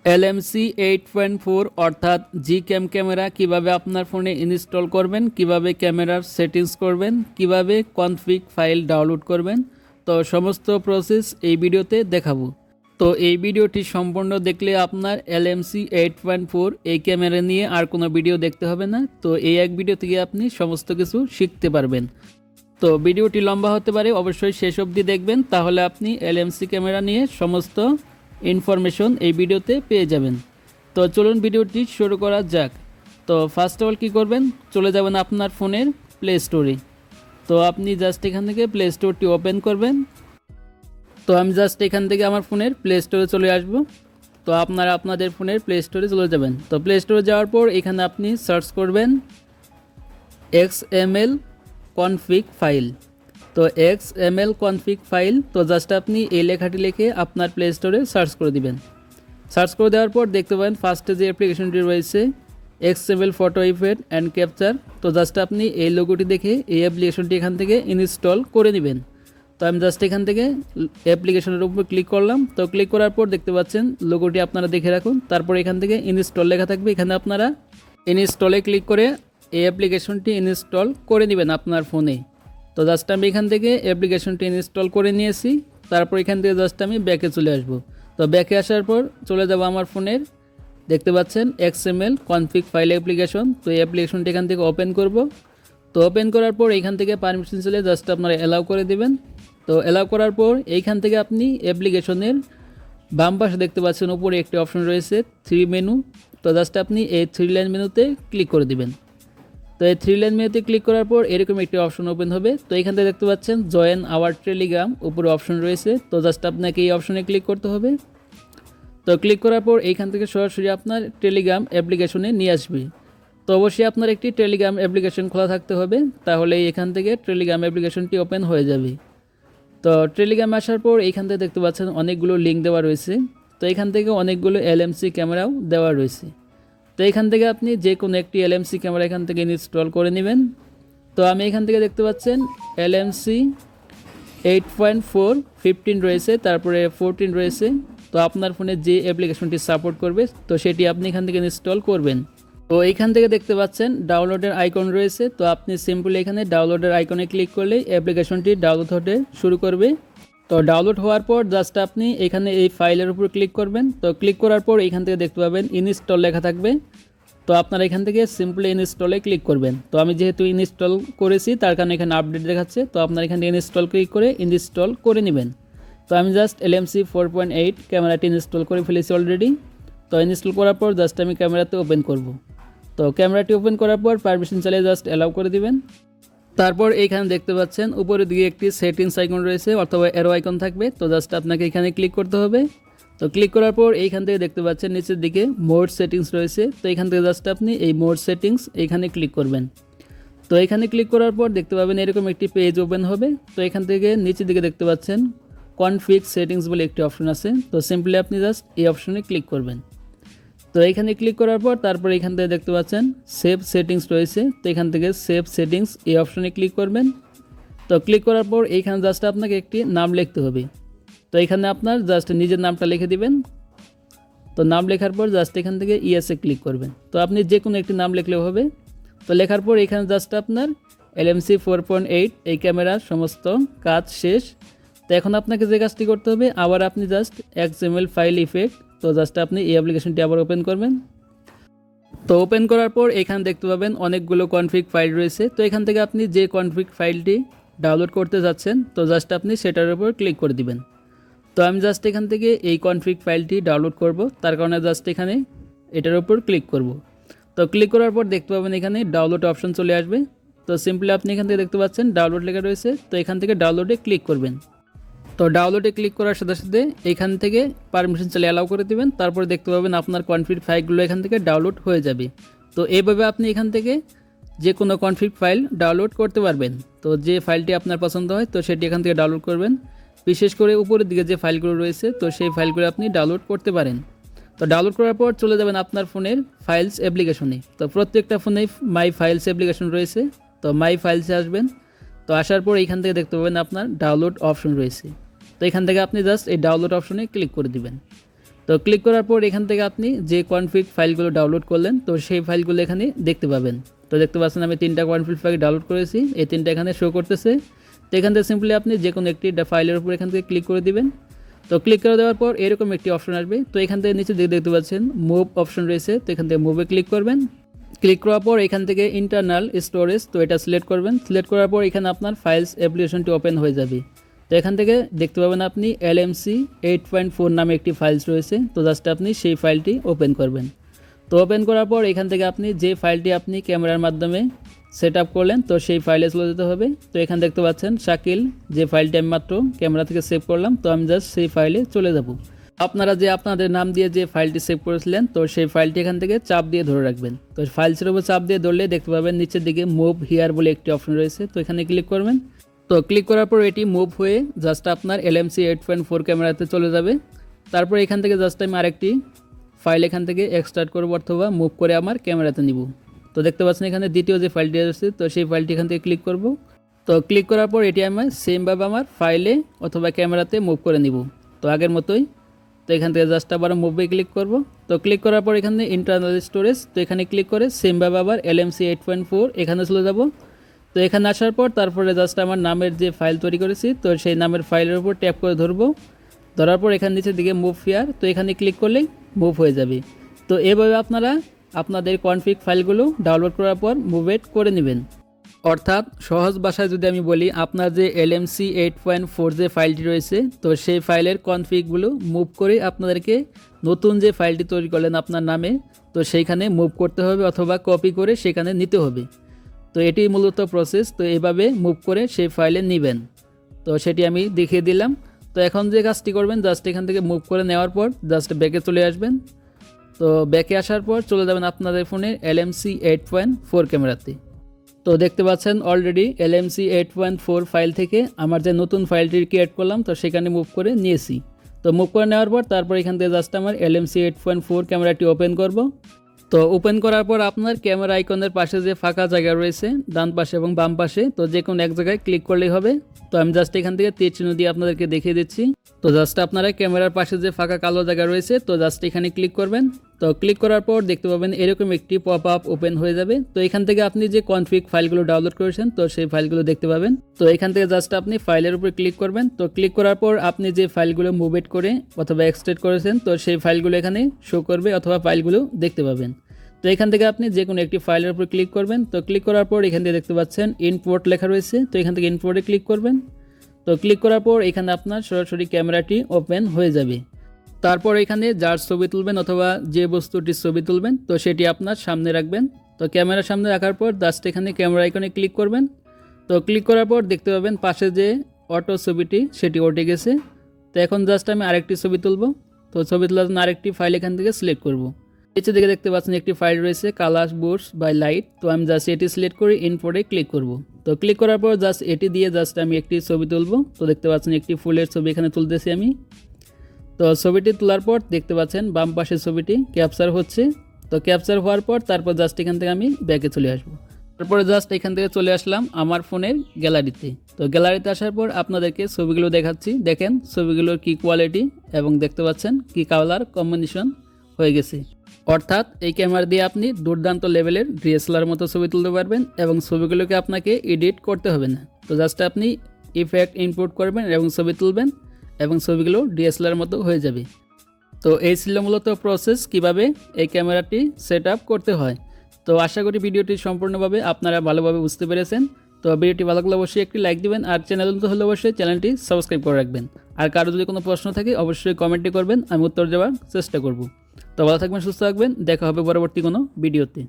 LMC 8.4 অর্থাৎ জি ক্যাম camera কিভাবে আপনার ফোনে ইনস্টল করবেন, কিভাবে ক্যামেরার সেটিংস করবেন, কিভাবে কনফিগ ফাইল ডাউনলোড করবেন, তো সমস্ত প্রসেস এই ভিডিওতে দেখাবো। তো এই ভিডিওটি সম্পূর্ণ দেখলে আপনার LMC 8.4 এই ক্যামেরা নিয়ে আর কোনো ভিডিও দেখতে হবে না। তো এই এক ভিডিও থেকে আপনি সমস্ত কিছু শিখতে পারবেন। তো ভিডিওটি লম্বা হতে পারে, অবশ্যই শেষ অবধি দেখবেন, তাহলে আপনি LMC ক্যামেরা নিয়ে সমস্ত ইনফরমেশন এই ভিডিওতে পেয়ে যাবেন। তো চলুন ভিডিওটি শুরু করা যাক। তো ফার্স্ট অফ অল কী করবেন, চলে যাবেন আপনার ফোনের প্লে স্টোরে। তো আপনি জাস্ট এখান থেকে প্লে স্টোরটি ওপেন করবেন। তো আমি জাস্ট এখান থেকে আমার ফোনের প্লে স্টোরে চলে আসব। তো আপনারা আপনাদের ফোনের প্লে স্টোরে চলে যাবেন। তো প্লে স্টোরে যাওয়ার পর এখানে আপনি সার্চ করবেন XML কনফিগ ফাইল। তো XML কনফিগ ফাইল, তো জাস্ট আপনি এই লেখাটি লিখে আপনার প্লে স্টোরে সার্চ করে দিবেন। সার্চ করে দেওয়ার পর দেখতে পাবেন ফার্স্টে যে অ্যাপ্লিকেশনটি রয়েছে XML photo effect and capture. তো জাস্ট আপনি এই লোগোটি দেখে এই অ্যাপ্লিকেশনটি এখান থেকে ইনস্টল করে নেবেন। তো আমি জাস্ট এখান থেকে অ্যাপ্লিকেশনের উপর ক্লিক করলাম। তো ক্লিক করার পর দেখতে পাচ্ছেন লোগোটি আপনারা দেখে রাখুন। তারপর এখান থেকে ইনস্টল লেখা থাকবে, এখানে আপনারা ইনস্টলে ক্লিক করে এই অ্যাপ্লিকেশনটি ইনস্টল করে নেবেন আপনার ফোনে। তো জাস্ট আমি এখান থেকে অ্যাপ্লিকেশনটি ইনস্টল করে নিয়েছি। তারপর এখান থেকে জাস্ট আমি ব্যাকে চলে আসব। তো ব্যাকে আসার পর চলে যাব আমার ফোনের, দেখতে পাচ্ছেন XML কনফিগ ফাইল অ্যাপ্লিকেশন। তো এই অ্যাপ্লিকেশনটি এখান থেকে ওপেন করব। তো ওপেন করার পর এইখান থেকে পারমিশন চলে জাস্ট আপনারা অ্যালাউ করে দিবেন। তো অ্যালাউ করার পর এইখান থেকে আপনি অ্যাপ্লিকেশনের বাম পাশে দেখতে পাচ্ছেন উপরে একটি অপশন রয়েছে 3 মেনু। তো জাস্ট আপনি এই 3 লাইন মেনুতে ক্লিক করে দিবেন। তো এই 3 লাইন মেনুতে ক্লিক করার পর এরকম একটি অপশন ওপেন হবে। তো এখান থেকে দেখতে পাচ্ছেন জয়েন আওয়ার টেলিগ্রাম উপরে অপশন রয়েছে। তো জাস্ট আপনাকে এই অপশনে ক্লিক করতে হবে। তো ক্লিক করার পর এইখান থেকে সরাসরি আপনার টেলিগ্রাম অ্যাপ্লিকেশনে নিয়ে আসবে। তো অবশ্যই আপনার একটি টেলিগ্রাম অ্যাপ্লিকেশন খোলা থাকতে হবে, তাহলে এখান থেকে টেলিগ্রাম অ্যাপ্লিকেশনটি ওপেন হয়ে যাবে। তো টেলিগ্রাম আসার পর এইখান থেকে দেখতে পাচ্ছেন অনেকগুলো লিঙ্ক দেওয়া রয়েছে। তো এখান থেকে অনেকগুলো LMC ক্যামেরাও দেওয়া রয়েছে। তো এখান থেকে আপনি যে কোনো একটি LMC ক্যামেরা এখান থেকে ইনস্টল করে নেবেন। তো আমি এখান থেকে দেখতে পাচ্ছেন LMC 8.4 15 রয়েছে, তারপরে 14 রয়েছে। তো আপনার ফোনে যে অ্যাপ্লিকেশনটি সাপোর্ট করবে তো সেটি আপনি এখান থেকে ইনস্টল করবেন। তো এইখান থেকে দেখতে পাচ্ছেন ডাউনলোডের আইকন রয়েছে। তো আপনি সিম্পলি এখানে ডাউনলোডের আইকনে ক্লিক করলেই অ্যাপ্লিকেশনটি ডাউনলোড হতে শুরু করবে। তো ডাউনলোড হওয়ার পর জাস্ট আপনি এখানে এই ফাইলের উপর ক্লিক করবেন। তো ক্লিক করার পর এখান থেকে দেখতে পাবেন ইনস্টল লেখা থাকবে। তো আপনারা এখান থেকে সিম্পলি ইনস্টলে ক্লিক করবেন। তো আমি যেহেতু ইনস্টল করেছি তার কারণে এখানে আপডেট দেখাচ্ছে। তো আপনারা এখান থেকে ইনস্টল ক্লিক করে ইনস্টল করে নেবেন। তো আমি জাস্ট LMC 4.8 ক্যামেরাটি ইনস্টল করে ফেলেছি অলরেডি। তো ইনস্টল করার পর জাস্ট আমি ক্যামেরাতে ওপেন করব। তো ক্যামেরাটি ওপেন করার পর পারমিশন চালিয়ে জাস্ট অ্যালাউ করে দিবেন। তারপর এইখানে দেখতে পাচ্ছেন উপরের দিকে একটি সেটিংস আইকন রয়েছে অথবা অ্যারো আইকন থাকবে। তো জাস্ট আপনাকে এখানে ক্লিক করতে হবে। তো ক্লিক করার পর এইখান থেকে দেখতে পাচ্ছেন নিচের দিকে মোড সেটিংস রয়েছে। তো এখান থেকে জাস্ট আপনি এই মোড সেটিংস এইখানে ক্লিক করবেন। তো এখানে ক্লিক করার পর দেখতে পাবেন এরকম একটি পেজ ওপেন হবে। তো এখান থেকে নিচের দিকে দেখতে পাচ্ছেন কনফিগ সেটিংস বলে একটি অপশন আছে। তো সিম্পলি আপনি জাস্ট এই অপশনে ক্লিক করবেন। তো এখানে ক্লিক করার পর তারপর এখান থেকে দেখতে পাচ্ছেন সেভ সেটিংস রয়েছে। তো এখান থেকে সেভ সেটিংস এই অপশনে ক্লিক করবেন। তো ক্লিক করার পর এইখানে জাস্ট আপনাকে একটি নাম লিখতে হবে। তো এখানে আপনার জাস্ট নিজের নামটা লিখে দিবেন। তো নাম লেখার পর জাস্ট এখান থেকে ইয়েসে ক্লিক করবেন। তো আপনি যে কোনো একটি নাম লিখলেও হবে। তো লেখার পর এখানে জাস্ট আপনার LMC 4.8 এই ক্যামেরার সমস্ত কাজ শেষ। তো এখন আপনাকে যে কাজটি করতে হবে, আবার আপনি জাস্ট XML ফাইল ইফেক্ট, তো জাস্ট আপনি এই অ্যাপ্লিকেশনটি আবার ওপেন করবেন। তো ওপেন করার পর এখানে দেখতে পাবেন অনেকগুলো কনফিগ ফাইল রয়েছে। তো এখান থেকে আপনি যে কনফিগ ফাইলটি ডাউনলোড করতে যাচ্ছেন তো জাস্ট আপনি সেটার উপর ক্লিক করে দিবেন। তো আমি জাস্ট এখান থেকে এই কনফিগ ফাইলটি ডাউনলোড করব, তার কারণে জাস্ট এখানে এটার উপর ক্লিক করব। তো ক্লিক করার পর দেখতে পাবেন এখানে ডাউনলোড অপশন চলে আসবে। তো সিম্পলি আপনি এখান থেকে দেখতে পাচ্ছেন ডাউনলোড লেখা রয়েছে। তো এখান থেকে ডাউনলোডে ক্লিক করবেন। তো ডাউনলোডে ক্লিক করার সাথে সাথে এখান থেকে পারমিশন চালিয়ে অ্যালাউ করে দিবেন। তারপরে দেখতে পাবেন আপনার কনফিগ ফাইলগুলো এখান থেকে ডাউনলোড হয়ে যাবে। তো এইভাবে আপনি এখান থেকে যে কোনো কনফিগ ফাইল ডাউনলোড করতে পারবেন। তো যে ফাইলটি আপনার পছন্দ হয় তো সেটি এখান থেকে ডাউনলোড করবেন। বিশেষ করে উপরের দিকে যে ফাইলগুলো রয়েছে তো সেই ফাইলগুলো আপনি ডাউনলোড করতে পারেন। তো ডাউনলোড করার পর চলে যাবেন আপনার ফোনের ফাইলস অ্যাপ্লিকেশনে। তো প্রত্যেকটা ফোনে মাই ফাইলস অ্যাপ্লিকেশন রয়েছে। তো মাই ফাইলসে আসবেন। তো আসার পর এইখান থেকে দেখতে পাবেন আপনার ডাউনলোড অপশন রয়েছে। তো এখান থেকে আপনি জাস্ট এই ডাউনলোড অপশনে ক্লিক করে দিবেন। তো ক্লিক করার পর এখান থেকে আপনি যে কনফিগ ফাইলগুলো ডাউনলোড করলেন তো সেই ফাইলগুলো এখানে দেখতে পাবেন। তো দেখতে পাচ্ছেন আমি 3টা কনফিগ ফাইল ডাউনলোড করেছি, এই 3টা এখানে শো করতেছে। তো এখান থেকে সিম্পলি আপনি যে কোনো একটি ফাইলের উপর এখান থেকে ক্লিক করে দিবেন। তো ক্লিক করে দেওয়ার পর এরকম একটি অপশন আসবে। তো এখান থেকে নিচে দিকে দেখতে পাচ্ছেন মুভ অপশন রয়েছে, তো এখান থেকে মুভে ক্লিক করবেন। ক্লিক করার পর এখান থেকে ইন্টারনাল স্টোরেজ, তো এটা সিলেক্ট করবেন। সিলেক্ট করার পর এখানে আপনার ফাইলস অ্যাপ্লিকেশনটি ওপেন হয়ে যাবে। তো এখান থেকে দেখতে পাবেন আপনি LMC 8.4 নামে একটি ফাইলস রয়েছে, তো জাস্ট আপনি সেই ফাইলটি ওপেন করবেন। তো ওপেন করার পর এখান থেকে আপনি যে ফাইলটি আপনি ক্যামেরার মাধ্যমে সেট আপ করলেন তো সেই ফাইলে চলে যেতে হবে। তো এখানে দেখতে পাচ্ছেন শাকিল, যে ফাইলটি আমি মাত্র ক্যামেরা থেকে সেভ করলাম, তো আমি জাস্ট সেই ফাইলে চলে যাব। আপনারা যে আপনাদের নাম দিয়ে যে ফাইলটি সেভ করেছিলেন তো সেই ফাইলটি এখান থেকে চাপ দিয়ে ধরে রাখবেন। তো ফাইলসের উপর চাপ দিয়ে ধরলে দেখতে পাবেন নিচের দিকে মুভ হিয়ার বলে একটি অপশন রয়েছে, তো এখানে ক্লিক করবেন। তো ক্লিক করার পর এটি মুভ হয়ে জাস্ট আপনার LMC 8.4 ক্যামেরাতে চলে যাবে। তারপর এখান থেকে জাস্ট আমি আরেকটি ফাইল এখান থেকে এক্সট্রাক্ট করব অথবা মুভ করে আমার ক্যামেরাতে নিব। তো দেখতে পাচ্ছেন এখানে দ্বিতীয় যে ফাইলটি আছে তো সেই ফাইলটি এখান থেকে ক্লিক করব। তো ক্লিক করার পর এটি আমি সেমভাবে আমার ফাইলে অথবা ক্যামেরাতে মুভ করে নিব, তো আগের মতোই। তো এখান থেকে জাস্ট আবার মুভে ক্লিক করব। তো ক্লিক করার পর এখানে ইন্টারনাল স্টোরেজ, তো এখানে ক্লিক করে সেমভাবে আবার LMC 8.4 এখানে চলে যাব। তো এখানে আসার পর তারপরে জাস্ট আমার নামের যে ফাইল তৈরি করেছি তো সেই নামের ফাইলের উপর ট্যাপ করে ধরবো। ধরার পর এখানে নিচের দিকে মুভ হিয়ার, তো এখানে ক্লিক করলেই মুভ হয়ে যাবে। তো এভাবে আপনারা আপনাদের কনফিগ ফাইলগুলো ডাউনলোড করার পর মুভেট করে নেবেন। অর্থাৎ সহজ ভাষায় যদি আমি বলি, আপনার যে LMC 8.4 যে ফাইলটি রয়েছে তো সেই ফাইলের কনফিগগুলো মুভ করে আপনাদেরকে নতুন যে ফাইলটি তৈরি করলেন আপনার নামে তো সেইখানে মুভ করতে হবে অথবা কপি করে সেখানে নিতে হবে। তো এটি মূলত প্রসেস, তো এইভাবে মুভ করে সেই ফাইলে নেবেন। তো সেটি আমি দেখিয়ে দিলাম। তো এখন যে কাজটি করবেন জাস্ট এখান থেকে মুভ করে নেওয়ার পর জাস্ট ব্যাকে চলে আসবেন। তো ব্যাকে আসার পর চলে যাবেন আপনাদের ফোনের LMC 8.4 ক্যামেরাতে। তো দেখতে পাচ্ছেন অলরেডি LMC 8.4 ফাইল থেকে আমার যে নতুন ফাইলটি ক্রিয়েট করলাম তো সেখানে মুভ করে নিয়েছি। তো মুভ করে নেওয়ার পর তারপর এখান থেকে জাস্ট আমার LMC 8.4 ক্যামেরাটি ওপেন করব। তো ওপেন করার পর আপনার ক্যামেরা আইকনের পাশে যে ফাঁকা জায়গা রয়েছে ডান পাশে এবং বাম পাশে, তো যে কোনো এক জায়গায় ক্লিক করলেই হবে। তো আমি জাস্ট এখান থেকে তীর চিহ্ন দিয়ে আপনাদেরকে দেখিয়ে দিচ্ছি। তো জাস্ট আপনারা ক্যামেরার পাশে যে ফাঁকা কালো জায়গা রয়েছে তো জাস্ট এখানে ক্লিক করবেন। তো ক্লিক করার পর দেখতে পাবেন এরকম একটি পপ আপ ওপেন হয়ে যাবে। তো এখান থেকে আপনি যে কনফিগ ফাইলগুলো ডাউনলোড করেছেন তো সেই ফাইলগুলো দেখতে পাবেন। তো এখান থেকে জাস্ট আপনি ফাইলের উপর ক্লিক করবেন। তো ক্লিক করার পর আপনি যে ফাইলগুলো মুভেট করে অথবা এক্সট্রাক্ট করেছেন তো সেই ফাইলগুলো এখানে শো করবে অথবা ফাইলগুলো দেখতে পাবেন। তো এখান থেকে আপনি যে কোনো একটি ফাইলের উপর ক্লিক করবেন। তো ক্লিক করার পর এখান থেকে দেখতে পাচ্ছেন ইম্পোর্ট লেখা রয়েছে, তো এখান থেকে ইম্পোর্টে ক্লিক করবেন। তো ক্লিক করার পর এখানে আপনার সরাসরি ক্যামেরাটি ওপেন হয়ে যাবে। তারপর এখানে যার ছবি তুলবেন অথবা যে বস্তুটির ছবি তুলবেন তো সেটি আপনার সামনে রাখবেন। তো ক্যামেরার সামনে রাখার পর জাস্ট এখানে ক্যামেরা আইকনে ক্লিক করবেন। তো ক্লিক করার পর দেখতে পাবেন পাশে যে অটো ছবিটি সেটি উঠে গেছে। তো এখন জাস্ট আমি আরেকটি ছবি তুলব। তো ছবি তোলার জন্য আরেকটি ফাইল এখান থেকে সিলেক্ট করব। নিচে দিকে দেখতে পাচ্ছেন একটি ফাইল রয়েছে কালার বুটস বাই লাইট, তো আমি জাস্ট এটি সিলেক্ট করে ইনপোর্টে ক্লিক করব। তো ক্লিক করার পর জাস্ট এটি দিয়ে জাস্ট আমি একটি ছবি তুলব। তো দেখতে পাচ্ছেন একটি ফুলের ছবি এখানে তুলতেছি আমি। তো ছবিটি তোলার পর দেখতে পাচ্ছেন বাম পাশের ছবিটি ক্যাপচার হচ্ছে। তো ক্যাপচার হওয়ার পর তারপর জাস্ট এখান থেকে আমি ব্যাকে চলে আসব। তারপরে জাস্ট এখান থেকে চলে আসলাম আমার ফোনের গ্যালারিতে। তো গ্যালারিতে আসার পর আপনাদেরকে ছবিগুলো দেখাচ্ছি, দেখেন ছবিগুলোর কি কোয়ালিটি এবং দেখতে পাচ্ছেন কি কালার কম্বিনেশন হয়ে গেছে। অর্থাৎ এই ক্যামেরা দিয়ে আপনি দুর্দান্ত লেভেলের DSLR মতো ছবি তুলতে পারবেন এবং ছবিগুলোকে আপনাকে এডিট করতে হবে না। তো জাস্ট আপনি ইফেক্ট ইনপুট করবেন এবং ছবি তুলবেন এবং ছবিগুলো DSLR মতো হয়ে যাবে। তো এই ছিল মূলত প্রসেস কিভাবে এই ক্যামেরাটি সেট আপ করতে হয়। তো আশা করি ভিডিওটি সম্পূর্ণভাবে আপনারা ভালোভাবে বুঝতে পেরেছেন। তো ভিডিওটি ভালো লাগলে অবশ্যই একটি লাইক দিবেন আর চ্যানেল নতুন হলে অবশ্যই চ্যানেলটি সাবস্ক্রাইব করে রাখবেন। আর কারো যদি কোনো প্রশ্ন থাকে অবশ্যই কমেন্টে করবেন, আমি উত্তর দেওয়ার চেষ্টা করব। তো ভালো থাকবেন, সুস্থ থাকবেন, দেখা হবে পরবর্তী কোনো ভিডিওতে।